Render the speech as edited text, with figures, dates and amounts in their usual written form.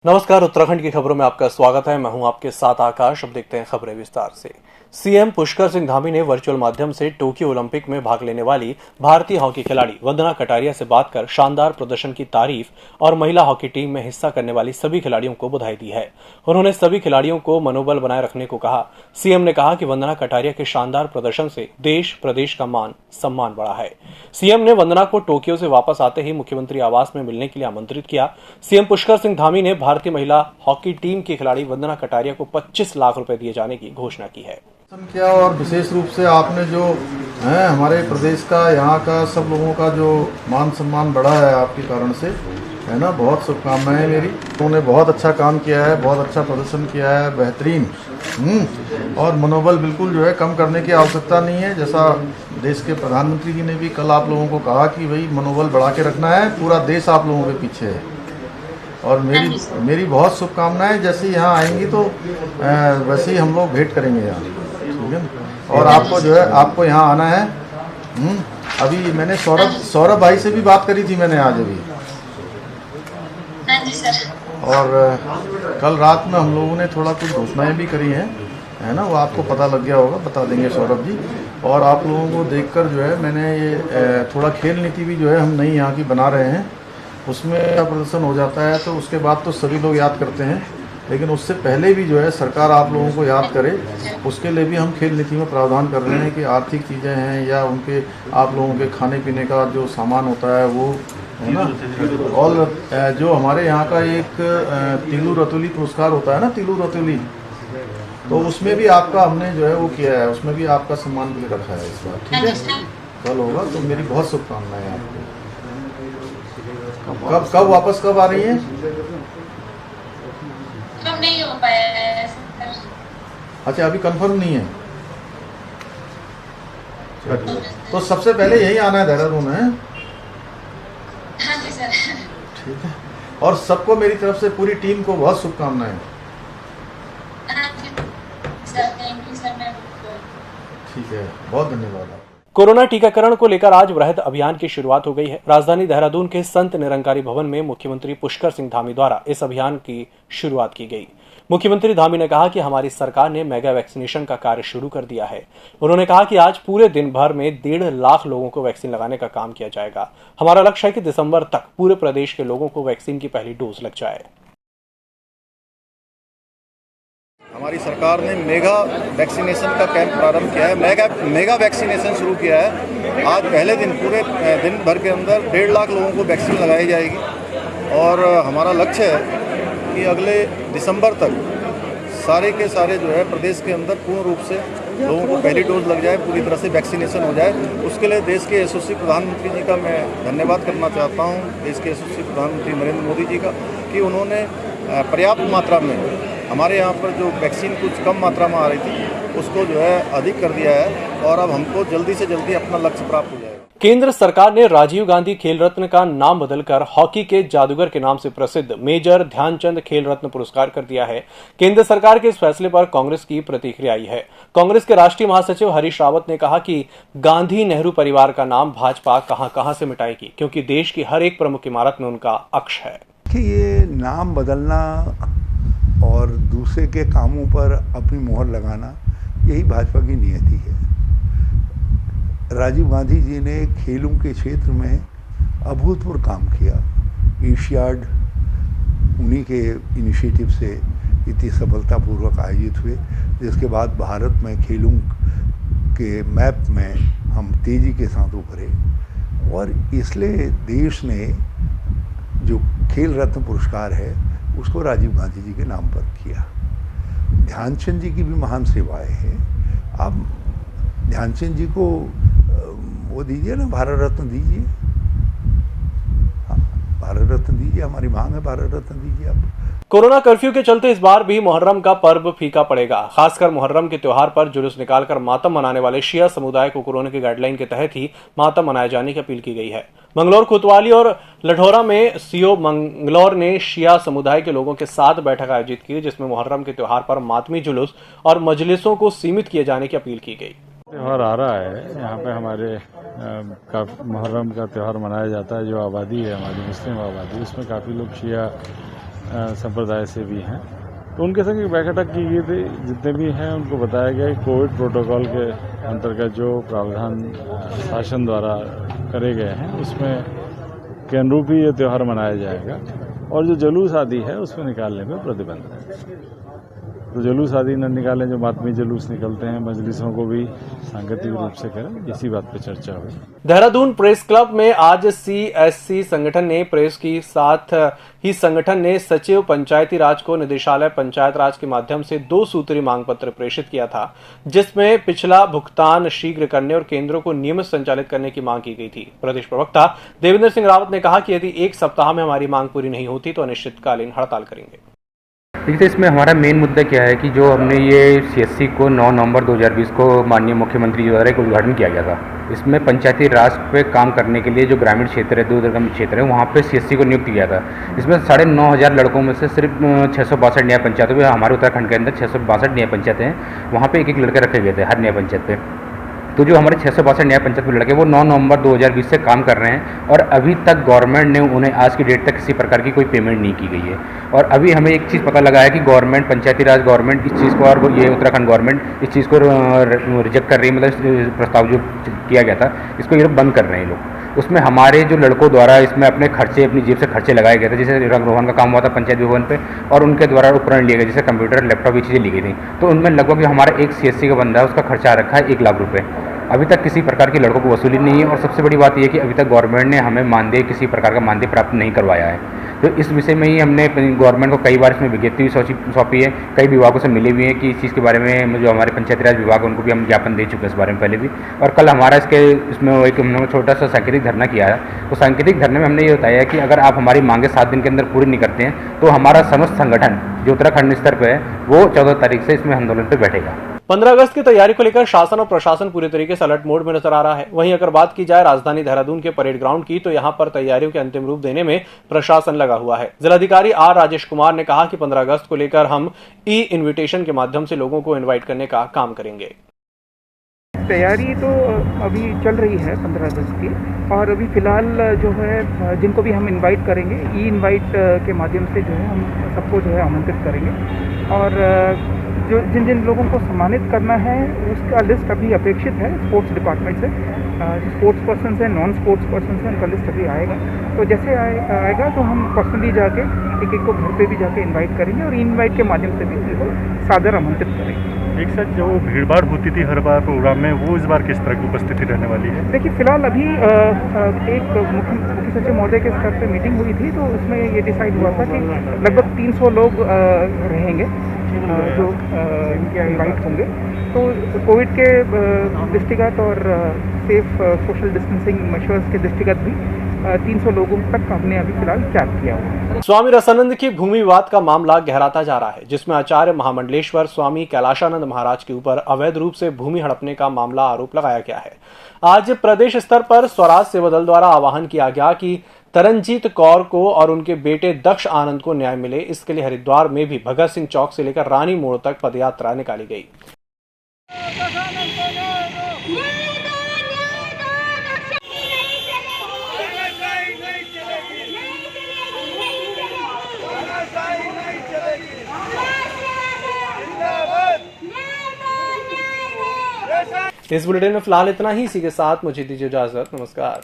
नमस्कार, उत्तराखंड की खबरों में आपका स्वागत है। मैं हूं आपके साथ आकाश। अब देखते हैं खबरें विस्तार से। सीएम पुष्कर सिंह धामी ने वर्चुअल माध्यम से टोक्यो ओलंपिक में भाग लेने वाली भारतीय हॉकी खिलाड़ी वंदना कटारिया से बात कर शानदार प्रदर्शन की तारीफ और महिला हॉकी टीम में हिस्सा करने वाली सभी खिलाड़ियों को बधाई दी है। उन्होंने सभी खिलाड़ियों को मनोबल बनाए रखने को कहा। सीएम ने कहा कि वंदना कटारिया के शानदार प्रदर्शन से देश प्रदेश का मान सम्मान बढ़ा है। सीएम ने वंदना को टोक्यो से वापस आते ही मुख्यमंत्री आवास में मिलने के लिए आमंत्रित किया। सीएम पुष्कर सिंह धामी ने भारतीय महिला हॉकी टीम की खिलाड़ी वंदना कटारिया को 25 लाख रुपए दिए जाने की घोषणा की है। किया और विशेष रूप से आपने जो है हमारे प्रदेश का, यहाँ का सब लोगों का जो मान सम्मान बढ़ा है आपके कारण से, है ना। बहुत शुभकामनाएं मेरी। उन्होंने बहुत अच्छा काम किया है, बहुत अच्छा प्रदर्शन किया है, बेहतरीन। और मनोबल बिल्कुल जो है कम करने की आवश्यकता नहीं है। जैसा देश के प्रधानमंत्री जी ने भी कल आप लोगों को कहा कि भाई मनोबल बढ़ा के रखना है, पूरा देश आप लोगों के पीछे है। और मेरी बहुत शुभकामनाएं। जैसे ही यहाँ आएंगी तो वैसे ही हम लोग भेंट करेंगे यहाँ, ठीक है। और आपको जो है आपको यहाँ आना है। अभी मैंने सौरभ भाई से भी बात करी थी मैंने आज अभी। और कल रात में हम लोगों ने थोड़ा कुछ घोषणाएं भी करी हैं, है ना। वो आपको पता लग गया होगा, बता देंगे सौरभ जी। और आप लोगों को देखकर जो है मैंने ये थोड़ा खेल नीति भी जो है हम नई यहाँ की बना रहे हैं। उसमें क्या प्रदर्शन हो जाता है तो उसके बाद तो सभी लोग याद करते हैं, लेकिन उससे पहले भी जो है सरकार आप लोगों को याद करे, उसके लिए भी हम खेल नीति में प्रावधान कर रहे हैं कि आर्थिक चीज़ें हैं या उनके आप लोगों के खाने पीने का जो सामान होता है वो, है ना। और जो हमारे यहाँ का एक तिलू रतुली पुरस्कार होता है ना, तिलू रतुली, तो उसमें भी आपका हमने जो है वो किया है, उसमें भी आपका सम्मान भी रखा है इस बार, ठीक है। कल होगा तो मेरी बहुत शुभकामनाएं आपको। कब वापस कब आ रही हैं? कब नहीं हो पाया है सर। अच्छा, अभी कंफर्म नहीं है। तो सबसे पहले यही आना है, देहरादून है। हाँ जी सर। ठीक है। और सबको मेरी तरफ से, पूरी टीम को बहुत शुभकामनाएं। हाँ जी सर, थैंक यू सर। मैं ठीक है, बहुत धन्यवाद। कोरोना टीकाकरण को लेकर आज वृहद अभियान की शुरुआत हो गई है। राजधानी देहरादून के संत निरंकारी भवन में मुख्यमंत्री पुष्कर सिंह धामी द्वारा इस अभियान की शुरुआत की गई। मुख्यमंत्री धामी ने कहा कि हमारी सरकार ने मेगा वैक्सीनेशन का कार्य शुरू कर दिया है। उन्होंने कहा कि आज पूरे दिन भर में 1.5 लाख लोगों को वैक्सीन लगाने का काम किया जाएगा। हमारा लक्ष्य है कि दिसंबर तक पूरे प्रदेश के लोगों को वैक्सीन की पहली डोज लग जाए। हमारी सरकार ने मेगा वैक्सीनेशन का कैंप प्रारंभ किया है, मेगा वैक्सीनेशन शुरू किया है। आज पहले दिन पूरे दिन भर के अंदर 1.5 लाख लोगों को वैक्सीन लगाई जाएगी। और हमारा लक्ष्य है कि अगले दिसंबर तक सारे के सारे जो है प्रदेश के अंदर पूर्ण रूप से लोगों को पहली डोज लग जाए, पूरी तरह से वैक्सीनेशन हो जाए। उसके लिए देश के यशस्वी प्रधानमंत्री जी का मैं धन्यवाद करना चाहता हूँ, देश के यशस्वी प्रधानमंत्री नरेंद्र मोदी जी का, कि उन्होंने पर्याप्त मात्रा में हमारे यहाँ पर जो वैक्सीन कुछ कम मात्रा में आ रही थी उसको जो है अधिक कर दिया है। और अब हमको जल्दी से जल्दी अपना लक्ष्य प्राप्त हो जाएगा। केंद्र सरकार ने राजीव गांधी खेल रत्न का नाम बदलकर हॉकी के जादूगर के नाम से प्रसिद्ध मेजर ध्यानचंद खेल रत्न पुरस्कार कर दिया है। केंद्र सरकार के इस फैसले पर कांग्रेस की प्रतिक्रिया आई है। कांग्रेस के राष्ट्रीय महासचिव हरीश रावत ने कहा कि गांधी नेहरू परिवार का नाम भाजपा कहां से मिटाएगी, क्योंकि देश की हर एक प्रमुख इमारत में उनका अक्ष है। कि ये नाम बदलना और दूसरे के कामों पर अपनी मोहर लगाना, यही भाजपा की नियति है। राजीव गांधी जी ने खेलों के क्षेत्र में अभूतपूर्व काम किया। एशियाड उन्हीं के इनिशिएटिव से इतनी सफलतापूर्वक आयोजित हुए, जिसके बाद भारत में खेलों के मैप में हम तेज़ी के साथ उभरे। और इसलिए देश ने जो खेल रत्न पुरस्कार है उसको राजीव गांधी जी के नाम पर किया। ध्यानचंद जी की भी महान सेवाएं हैं। आप ध्यानचंद जी को वो दीजिए ना, भारत रत्न दीजिए। हाँ, भारत रत्न दीजिए, हमारी मांग है, भारत रत्न दीजिए आप। कोरोना कर्फ्यू के चलते इस बार भी मुहर्रम का पर्व फीका पड़ेगा। खासकर मुहर्रम के त्योहार पर जुलूस निकालकर मातम मनाने वाले शिया समुदाय को कोरोना की गाइडलाइन के तहत ही मातम मनाए जाने की अपील की गई है। मंगलौर, कोतवाली और लढौरा में सीओ मंगलौर ने शिया समुदाय के लोगों के साथ बैठक आयोजित की, जिसमें मुहर्रम के त्योहार पर मातमी जुलूस और मजलिसों को सीमित किए जाने की अपील की गई। त्यौहार आ रहा है, यहाँ पे हमारे मुहर्रम का त्यौहार मनाया जाता है। जो आबादी है हमारी मुस्लिम आबादी, उसमें काफ़ी लोग शिया संप्रदाय से भी हैं, तो उनके संग एक बैठक की गई थी। जितने भी हैं उनको बताया गया कि कोविड प्रोटोकॉल के अंतर्गत जो प्रावधान शासन द्वारा करे गए हैं उसमें के अनुरूप ही ये त्यौहार मनाया जाएगा, और जो जुलूस आदि है उसमें निकालने में प्रतिबंध है। तो जुलूस आदि न निकालें, जो मातमी जुलूस निकलते हैं मजलिसों को भी सांकेतिक रूप से करें, इसी बात पर चर्चा हुई। देहरादून प्रेस क्लब में आज CSC संगठन ने प्रेस की साथ ही संगठन ने सचिव पंचायती राज को निदेशालय पंचायत राज के माध्यम से 2 सूत्री मांग पत्र प्रेषित किया था, जिसमें पिछला भुगतान शीघ्र करने और केंद्रों को नियमित संचालित करने की मांग की गई थी। प्रदेश प्रवक्ता देवेंद्र सिंह रावत ने कहा कि यदि 1 सप्ताह में हमारी मांग पूरी नहीं होती तो अनिश्चितकालीन हड़ताल करेंगे। देखिए, इसमें हमारा मेन मुद्दा क्या है कि जो हमने ये CSC को 9 नवंबर 2020 को माननीय मुख्यमंत्री जी द्वारा एक उद्घाटन किया गया था। इसमें पंचायती राज पे काम करने के लिए जो ग्रामीण क्षेत्र है, दुर्गम क्षेत्र है, वहाँ पे CSC को नियुक्त किया था। इसमें 9,500 लड़कों में से सिर्फ 662 न्याय पंचायतों में, हमारे उत्तराखंड के अंदर 662 न्याय पंचायतें हैं, वहाँ पे एक लड़के रखे गए थे हर न्याय पंचायत पे। तो जो हमारे 662 न्याय पंचायत के लड़के वो 9 नवंबर 2020 से काम कर रहे हैं, और अभी तक गवर्नमेंट ने उन्हें आज की डेट तक किसी प्रकार की कोई पेमेंट नहीं की गई है। और अभी हमें एक चीज़ पता लगा है कि गवर्नमेंट, पंचायती राज गवर्नमेंट इस चीज़ को, और ये उत्तराखंड गवर्नमेंट इस चीज़ को रिजेक्ट कर रही है। मतलब प्रस्ताव जो किया गया था इसको ये बंद कर रहे हैं लोग। उसमें हमारे जो लड़कों द्वारा इसमें अपने खर्चे, अपनी जेब से खर्चे लगाए गए थे, जैसे रंग रोहन का काम हुआ था पंचायत भवन पे, और उनके द्वारा उपकरण लिए गए, जैसे कंप्यूटर, लैपटॉप, ये चीज़ें ली गई थी। तो उनमें लगभग हमारा एक CSC का बंदा है, उसका खर्चा रखा है 1 लाख रुपये। अभी तक किसी प्रकार के लड़कों को वसूली नहीं है, और सबसे बड़ी बात यह है कि अभी तक गवर्नमेंट ने हमें मानदेय, किसी प्रकार का मानदेय प्राप्त नहीं करवाया है। तो इस विषय में ही हमने गवर्नमेंट को कई बार इसमें विज्ञप्ति भी सौंपी है, कई विभागों से मिले भी हैं कि इस चीज़ के बारे में जो हमारे पंचायती राज विभाग है उनको भी हम ज्ञापन दे चुके हैं इस बारे में पहले भी। और कल हमारा इसमें एक हमने छोटा सा सांकेतिक धरना किया है। तो सांकेतिक धरने में हमने ये बताया कि अगर आप हमारी मांगे 7 दिन के अंदर पूरी नहीं करते हैं तो हमारा समस्त संगठन जो उत्तराखंड स्तर पर है वो 14 तारीख से इसमें आंदोलन पर बैठेगा। 15 अगस्त की तैयारी को लेकर शासन और प्रशासन पूरी तरीके से अलर्ट मोड में नजर आ रहा है। वहीं अगर बात की जाए राजधानी देहरादून के परेड ग्राउंड की, तो यहां पर तैयारियों के अंतिम रूप देने में प्रशासन लगा हुआ है। जिलाधिकारी R राजेश कुमार ने कहा कि 15 अगस्त को लेकर हम इन्विटेशन के माध्यम से लोगों को इन्वाइट करने का काम करेंगे। तैयारी तो अभी चल रही है 15 अगस्त की, और अभी फ़िलहाल जो है जिनको भी हम इनवाइट करेंगे, इनवाइट के माध्यम से जो है हम सबको जो है आमंत्रित करेंगे। और जो जिन जिन लोगों को सम्मानित करना है उसका लिस्ट अभी अपेक्षित है स्पोर्ट्स डिपार्टमेंट से। जो स्पोर्ट्स पर्सन है, नॉन स्पोर्ट्स पर्सन है, उनका लिस्ट अभी आएगा। तो जैसे आएगा तो हम पर्सनली जाके एक को घर पे भी जाके इनवाइट करेंगे, और इनवाइट के माध्यम से भी उनको सादर आमंत्रित करेंगे। एक साथ जो भीड़भाड़ होती थी हर बार प्रोग्राम में, वो इस बार किस तरह की उपस्थिति रहने वाली है? देखिए, फिलहाल अभी एक मुख्य सचिव महोदय के स्तर पे मीटिंग हुई थी, तो उसमें ये डिसाइड हुआ था कि लगभग 300 लोग रहेंगे जो इनके इनवाइट होंगे। तो कोविड के दृष्टिगत और सेफ सोशल डिस्टेंसिंग मेजर्स के दृष्टिगत भी 300 लोगों तक हमने अभी फिलहाल कैप किया हुआ है। स्वामी रसानंद की भूमि विवाद का मामला गहराता जा रहा है, जिसमें आचार्य महामंडलेश्वर स्वामी कैलाशानंद महाराज के ऊपर अवैध रूप से भूमि हड़पने का मामला आरोप लगाया गया है। आज प्रदेश स्तर पर स्वराज सेवा दल द्वारा आह्वान किया गया कि तरनजीत कौर को और उनके बेटे दक्ष आनंद को न्याय मिले। इसके लिए हरिद्वार में भी भगत सिंह चौक से लेकर रानी मोड़ तक पदयात्रा निकाली गई। इस बुलेटिन में फिलहाल इतना ही। इसी के साथ मुझे दीजिए इजाजत। नमस्कार।